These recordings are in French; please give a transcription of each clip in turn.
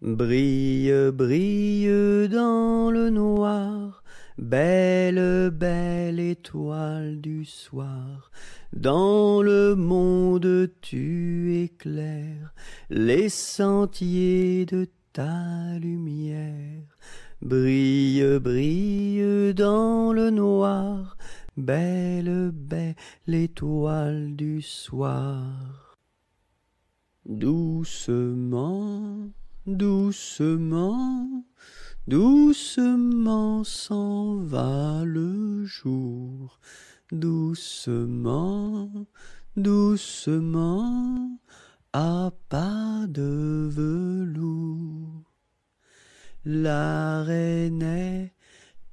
Brille, brille dans le noir, belle, belle étoile du soir. Dans le monde tu éclaires les sentiers de ta lumière. Brille, brille dans le noir, belle, belle étoile du soir. Doucement, doucement, doucement s'en va le jour. Doucement, doucement, à pas de velours. La rainette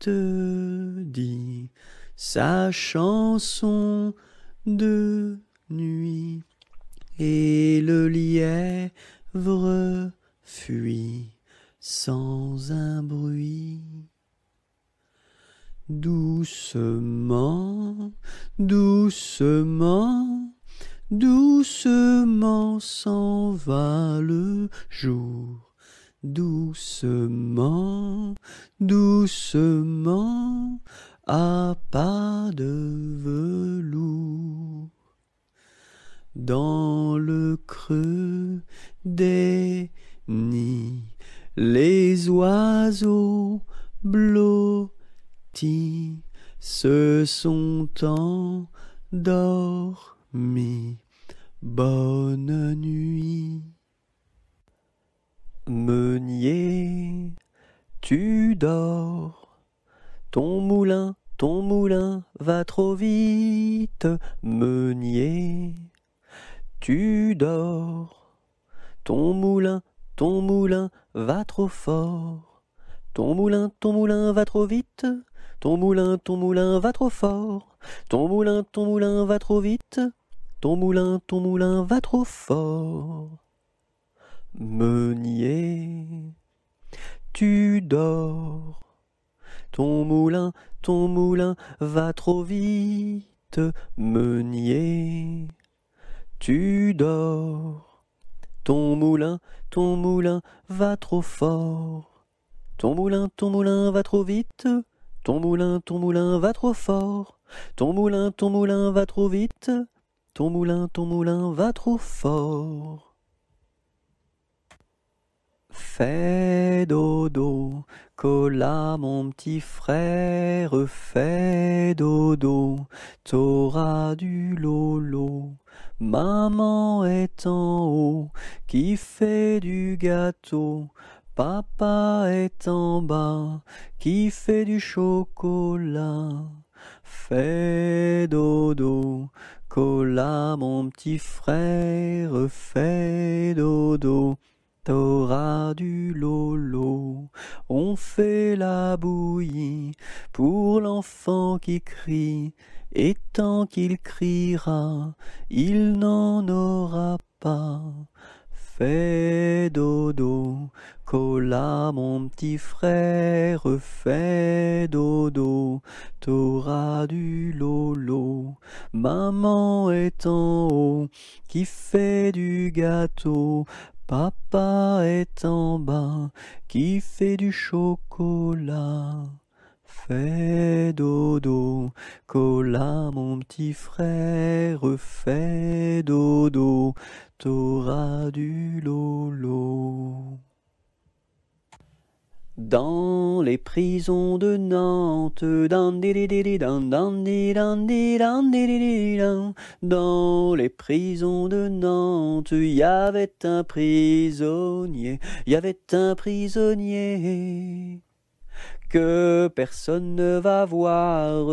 dit sa chanson de nuit, et le lièvre fuit sans un bruit. Doucement, doucement, doucement s'en va le jour. Doucement, doucement, à pas de velours. Dans le creux des nids, les oiseaux blottis se sont endormis. Bonne nuit. Meunier, tu dors, ton moulin va trop vite. Meunier, tu dors, ton moulin va trop fort. Ton moulin va trop vite. Ton moulin va trop fort. Ton moulin va trop vite. Ton moulin va trop fort. Meunier, tu dors, ton moulin va trop vite. Meunier, tu dors, ton moulin va trop fort. Ton moulin va trop vite. Ton moulin va trop fort. Ton moulin va trop vite. Ton moulin va trop fort. Fais dodo, cola mon petit frère, fais dodo, t'auras du lolo. Maman est en haut, qui fait du gâteau. Papa est en bas, qui fait du chocolat. Fais dodo, cola mon petit frère, fais dodo. T'auras du lolo, on fait la bouillie pour l'enfant qui crie, et tant qu'il criera, il n'en aura pas. Fais dodo, cola mon petit frère, fais dodo, t'auras du lolo. Maman est en haut, qui fait du gâteau. Papa est en bas, qui fait du chocolat. Fais dodo, cola mon petit frère, fais dodo, t'auras du lolo. Dans les prisons de Nantes, dans les prisons de Nantes, il y avait un prisonnier, que personne ne va voir,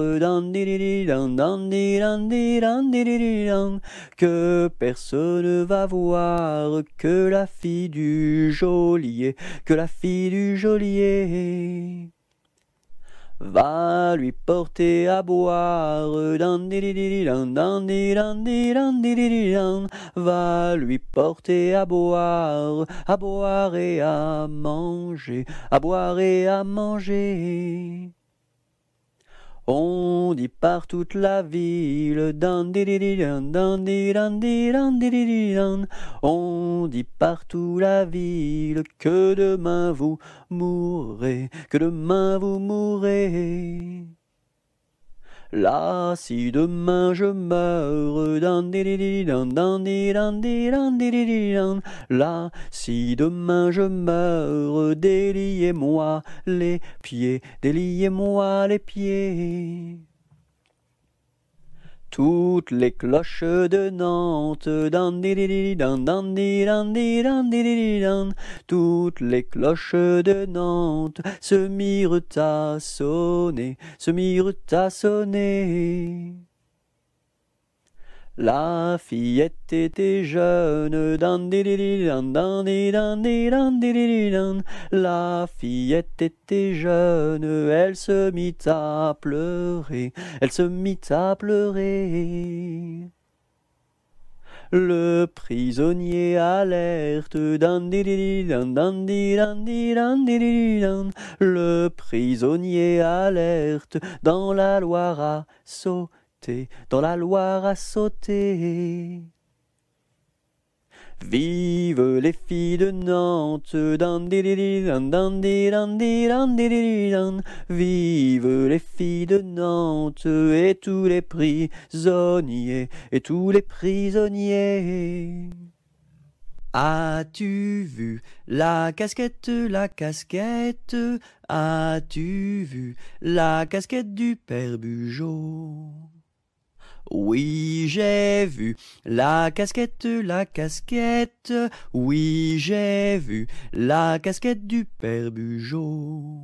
que personne ne va voir, que la fille du geôlier, va lui porter à boire, va lui porter à boire et à manger, On dit par toute la ville, on dit partout la ville que demain vous mourrez, que demain vous mourrez. Là, si demain je meurs, là, si demain je meurs, déliez-moi les pieds, déliez-moi les pieds. Toutes les cloches de Nantes, toutes les cloches de Nantes se mirent à sonner, se mirent à sonner. La fillette était jeune, la fillette était jeune, elle se mit à pleurer, elle se mit à pleurer. Le prisonnier alerte, le prisonnier alerte, dans la Loire à sauter, dans la Loire à sauter. Vive les filles de Nantes, vive les filles de Nantes, et tous les prisonniers, et tous les prisonniers. As-tu vu la casquette, as-tu vu la casquette du père Bugeaud? Oui, j'ai vu la casquette, oui, j'ai vu la casquette du père Bugeaud.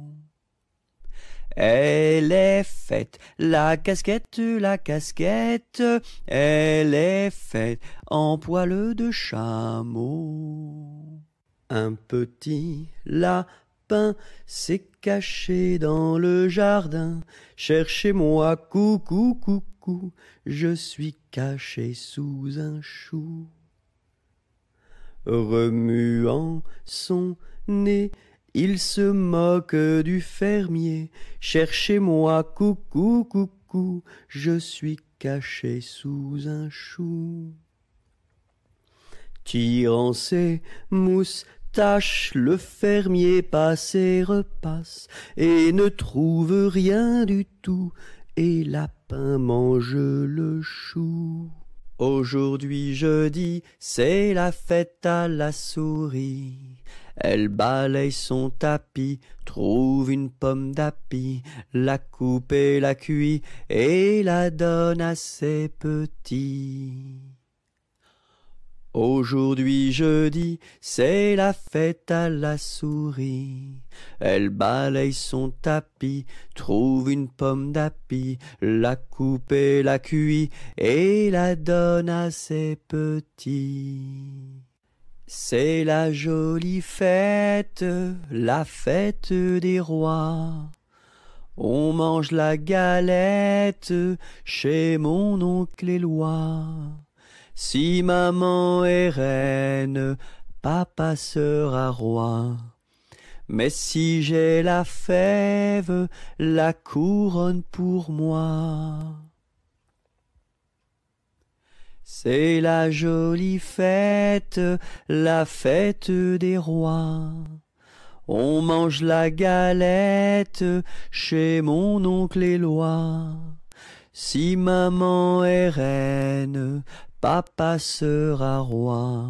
Elle est faite, la casquette, elle est faite en poil de chameau. Un petit lapin s'est caché dans le jardin. Cherchez-moi, coucou, coucou, je suis caché sous un chou. Remuant son nez, il se moque du fermier. Cherchez-moi, coucou, coucou, je suis caché sous un chou. Tirant ses moustaches, le fermier passe et repasse, et ne trouve rien du tout, et lapin mange le chou. Aujourd'hui jeudi, c'est la fête à la souris. Elle balaye son tapis, trouve une pomme d'api, la coupe et la cuit, et la donne à ses petits. Aujourd'hui jeudi, c'est la fête à la souris. Elle balaye son tapis, trouve une pomme d'api, la coupe et la cuit, et la donne à ses petits. C'est la jolie fête, la fête des rois. On mange la galette chez mon oncle Éloi. Si maman est reine, papa sera roi. Mais si j'ai la fève, la couronne pour moi. C'est la jolie fête, la fête des rois. On mange la galette chez mon oncle Éloi. Si maman est reine, papa sera roi.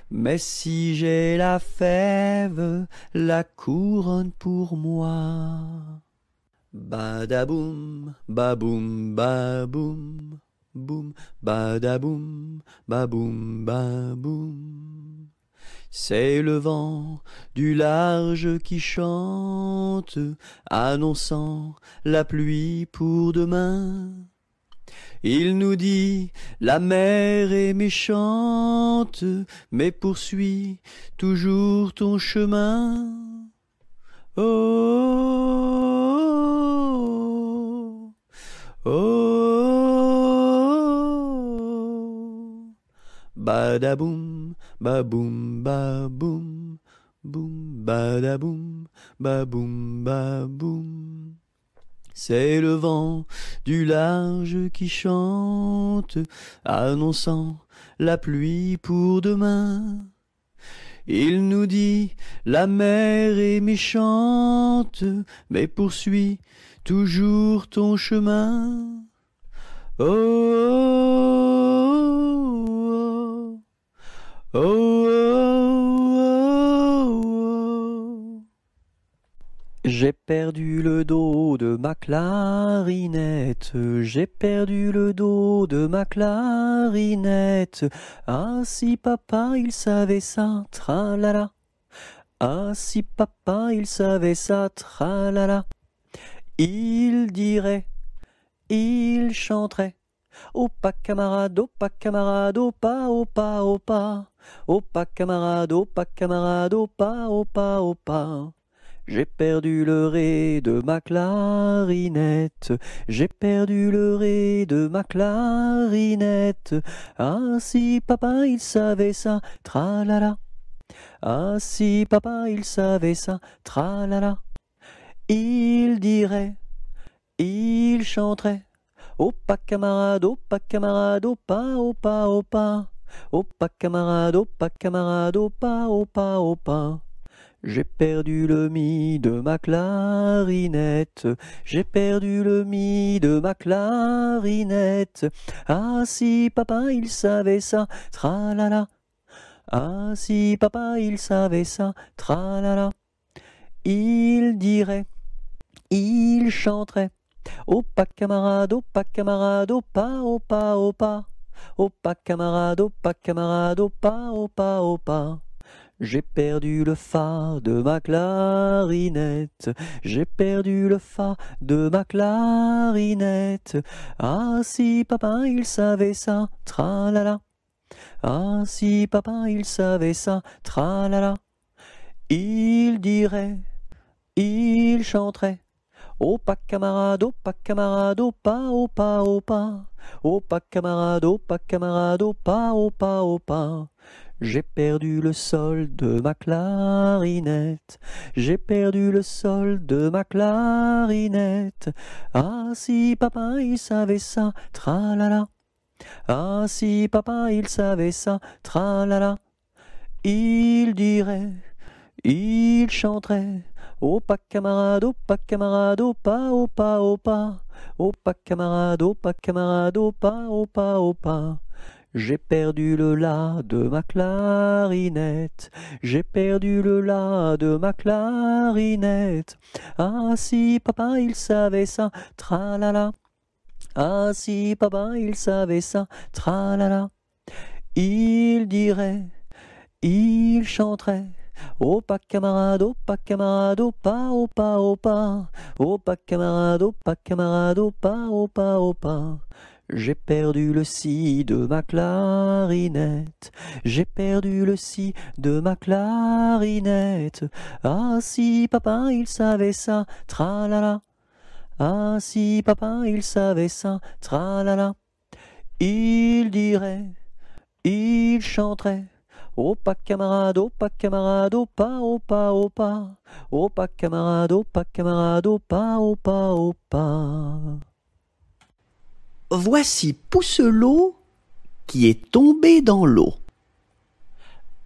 Mais si j'ai la fève, la couronne pour moi. Badaboum, baboum, baboum, boum, badaboum, baboum, baboum. C'est le vent du large qui chante, annonçant la pluie pour demain. Il nous dit, la mer est méchante, mais poursuis toujours ton chemin. Oh, oh, oh. Badaboum, baboum, baboum, boum, badaboum, baboum, baboum. C'est le vent du large qui chante, annonçant la pluie pour demain. Il nous dit, la mer est méchante, mais poursuis toujours ton chemin. Oh, oh, oh, oh, oh, oh. J'ai perdu le dos de ma clarinette, j'ai perdu le dos de ma clarinette. Ah si papa il savait ça, tralala. Ah si papa il savait ça, tralala. Il dirait, il chanterait. Opa camarade, opa camarade, opa, opa, opa. Opa camarade, opa camarade, opa, opa, opa. J'ai perdu le ré de ma clarinette, j'ai perdu le ré de ma clarinette. Ah si papa il savait ça, tralala. Ah si papa il savait ça, tralala. Il dirait, il chanterait. Opa camarade, opa camarade, opa, opa, opa. Opa camarade, opa camarade, opa, opa, opa. J'ai perdu le mi de ma clarinette, j'ai perdu le mi de ma clarinette. Ah si papa il savait ça, tralala. Ah si papa il savait ça, tralala. Il dirait, il chanterait. Opa camarade, opa camarade, opa, opa, opa. Opa camarade, opa camarade, opa, opa, opa. J'ai perdu le fa de ma clarinette, j'ai perdu le fa de ma clarinette. Ah si papa il savait ça, tralala. Ah si papa il savait ça, tralala. Il dirait, il chanterait. Opa camarade, opa camarade, opa, opa, opa. Opa camarade, opa camarade, opa, opa, opa. J'ai perdu le sol de ma clarinette, j'ai perdu le sol de ma clarinette. Ah si papa il savait ça, tralala. Ah si papa il savait ça, tralala. Il dirait, il chanterait. Opa camarade, opa camarade, opa, opa, opa. Opa camarade, opa camarade, opa, opa, opa. J'ai perdu le la de ma clarinette, j'ai perdu le la de ma clarinette. Ah si papa il savait ça, tralala. Ah si papa il savait ça, tralala. Il dirait, il chanterait. Opa camarade, opa camarade, opa, opa, opa. Opa camarade, opa camarade, opa, opa, opa. J'ai perdu le si de ma clarinette, j'ai perdu le si de ma clarinette. Ah si papa il savait ça, tralala. Ah si papa il savait ça, tralala. Il dirait, il chanterait. Opa camarade, opa camarade, opa, opa, opa. Opa camarade, opa camarade, opa, opa, opa. Voici Pousselot qui est tombé dans l'eau.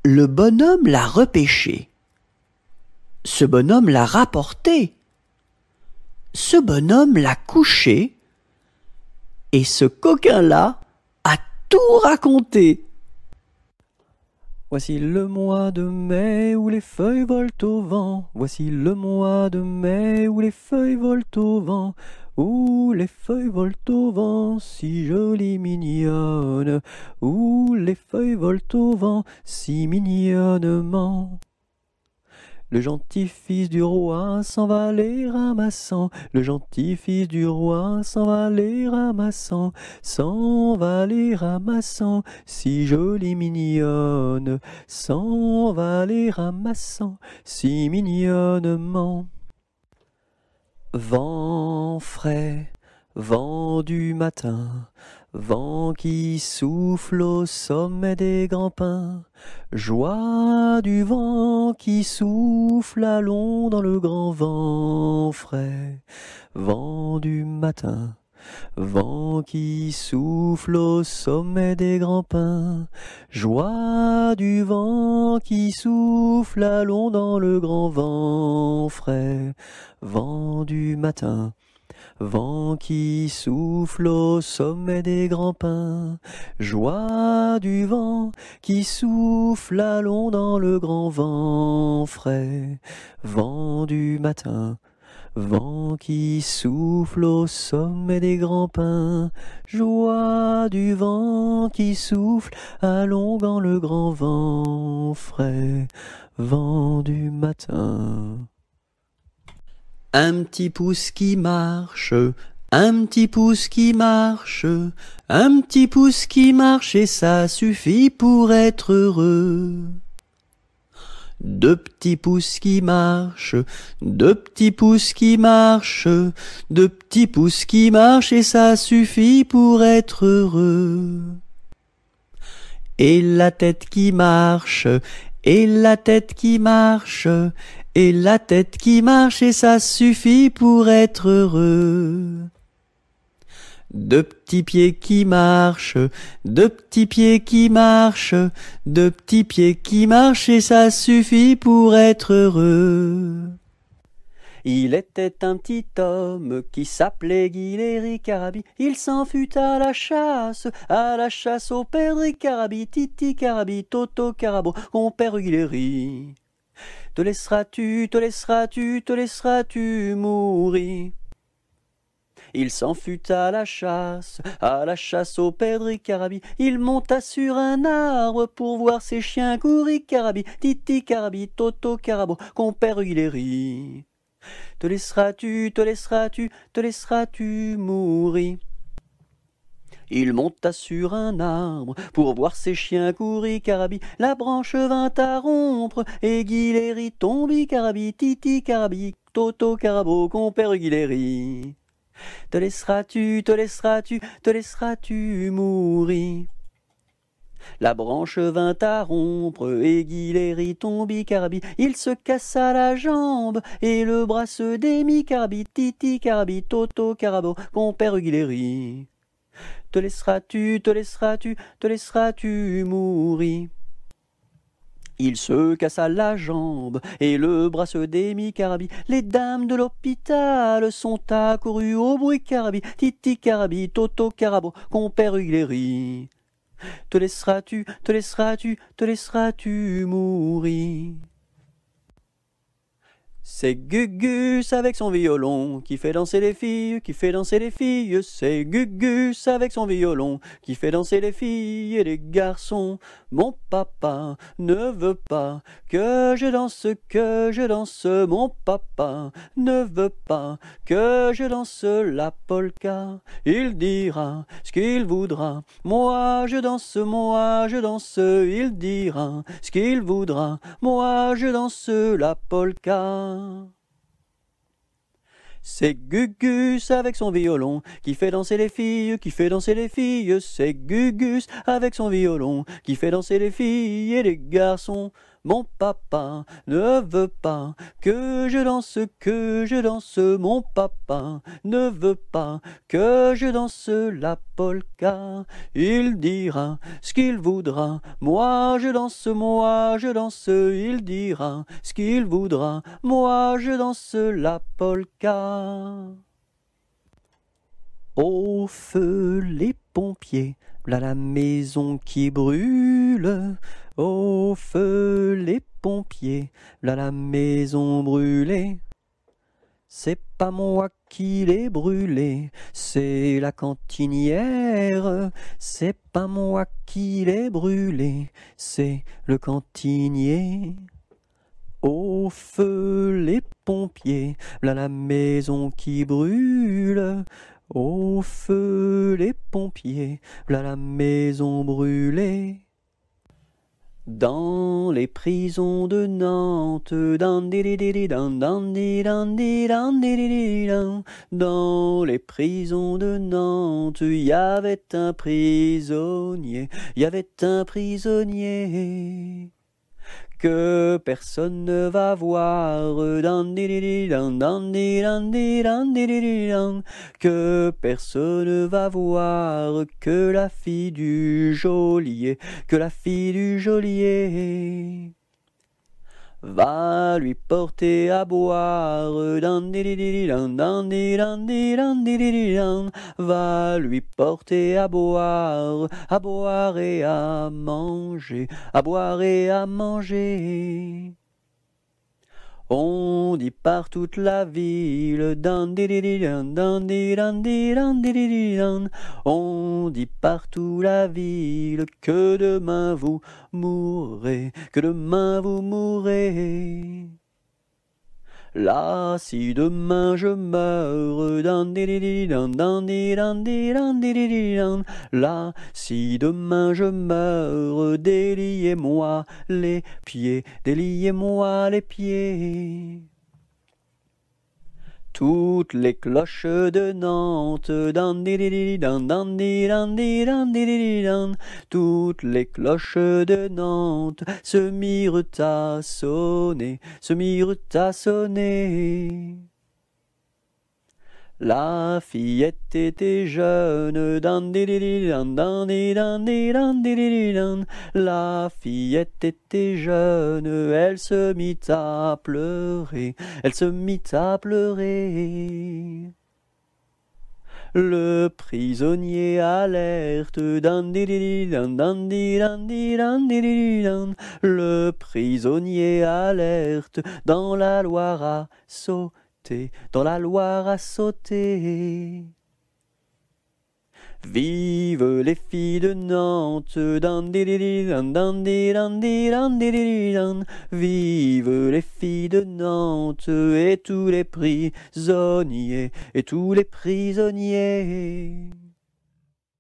Le bonhomme l'a repêché. Ce bonhomme l'a rapporté. Ce bonhomme l'a couché. Et ce coquin-là a tout raconté. Voici le mois de mai où les feuilles volent au vent. Voici le mois de mai où les feuilles volent au vent. Où les feuilles volent au vent, si jolies mignonnes. Où les feuilles volent au vent, si mignonnement. Le gentil fils du roi s'en va les ramassant. Le gentil fils du roi s'en va les ramassant. S'en va les ramassant, si jolie mignonne. S'en va les ramassant, si mignonnement. Vent frais, vent du matin, vent qui souffle au sommet des grands pins, joie du vent qui souffle, allons dans le grand vent frais, vent du matin, vent qui souffle au sommet des grands pins, joie du vent qui souffle, allons dans le grand vent frais, vent du matin, vent qui souffle au sommet des grands pins, joie du vent qui souffle, allons dans le grand vent frais, vent du matin, vent qui souffle au sommet des grands pins, joie du vent qui souffle, allons dans le grand vent frais, vent du matin. Un petit pouce qui marche, un petit pouce qui marche, un petit pouce qui marche et ça suffit pour être heureux. Deux petits pouces qui marchent, deux petits pouces qui marchent, deux petits pouces qui marchent et ça suffit pour être heureux. Et la tête qui marche, et la tête qui marche, et la tête qui marche et ça suffit pour être heureux. Deux petits pieds qui marchent, deux petits pieds qui marchent, deux petits pieds qui marchent et ça suffit pour être heureux. Il était un petit homme qui s'appelait Guileri Carabi. Il s'en fut à la chasse au père Carabi, Titi Carabi, Toto Carabo, compère Guileri. Te laisseras-tu, te laisseras-tu, te laisseras-tu mourir? Il s'en fut à la chasse au père Carabi. Il monta sur un arbre pour voir ses chiens courir Carabi, Titi Carabi, Toto Carabo, compère Guileri. Te laisseras-tu, te laisseras-tu, te laisseras-tu mourir? Il monta sur un arbre pour voir ses chiens courir Carabi. La branche vint à rompre et Guileri tombi Carabi, Titi Carabi, Toto Carabo, compère Guileri. Te laisseras-tu, te laisseras-tu, te laisseras-tu mourir? La branche vint à rompre et Guileri tombi Carabi. Il se cassa la jambe et le bras se démit Carabi, Titi Carabi, Toto Carabo, compère Guileri. Te laisseras-tu, te laisseras-tu, te laisseras-tu mourir? Il se cassa la jambe et le bras se démit Carabi. Les dames de l'hôpital sont accourues au bruit Carabi, Titi Carabi, Toto Carabo, compère Guileri. Te laisseras-tu, te laisseras-tu, te laisseras-tu mourir? C'est Gugus avec son violon qui fait danser les filles, qui fait danser les filles. C'est Gugus avec son violon qui fait danser les filles et les garçons. Mon papa ne veut pas que je danse, que je danse. Mon papa ne veut pas que je danse la polka. Il dira ce qu'il voudra. Moi je danse, moi je danse. Il dira ce qu'il voudra. Moi je danse la polka. C'est Gugus avec son violon qui fait danser les filles, qui fait danser les filles. C'est Gugus avec son violon qui fait danser les filles et les garçons. Mon papa ne veut pas que je danse, que je danse. Mon papa ne veut pas que je danse la polka. Il dira ce qu'il voudra. Moi je danse, moi je danse. Il dira ce qu'il voudra. Moi je danse la polka. Au feu les pompiers, v'là la maison qui brûle. Au feu les pompiers, v'là la maison brûlée. C'est pas moi qui l'ai brûlée, c'est la cantinière. C'est pas moi qui l'ai brûlée, c'est le cantinier. Au feu les pompiers, v'là la maison qui brûle. Au feu les pompiers, v'là la maison brûlée. Dans les prisons de Nantes, dans les prisons de Nantes, il y avait un prisonnier, que personne ne va voir, que personne ne va voir, que la fille du geôlier, va lui porter à boire, va lui porter à boire et à manger, On dit par toute la ville, on dit partout la ville que demain vous mourrez, Là, si demain je meurs, là, si demain je meurs, déliez-moi les pieds, Toutes les cloches de Nantes, toutes les cloches de Nantes se mirent à sonner, La fillette était jeune, la fillette était jeune, elle se mit à pleurer, Le prisonnier alerte, le prisonnier alerte, dans la Loire à sauter, Vive les filles de Nantes, vive les filles de Nantes, et tous les prisonniers,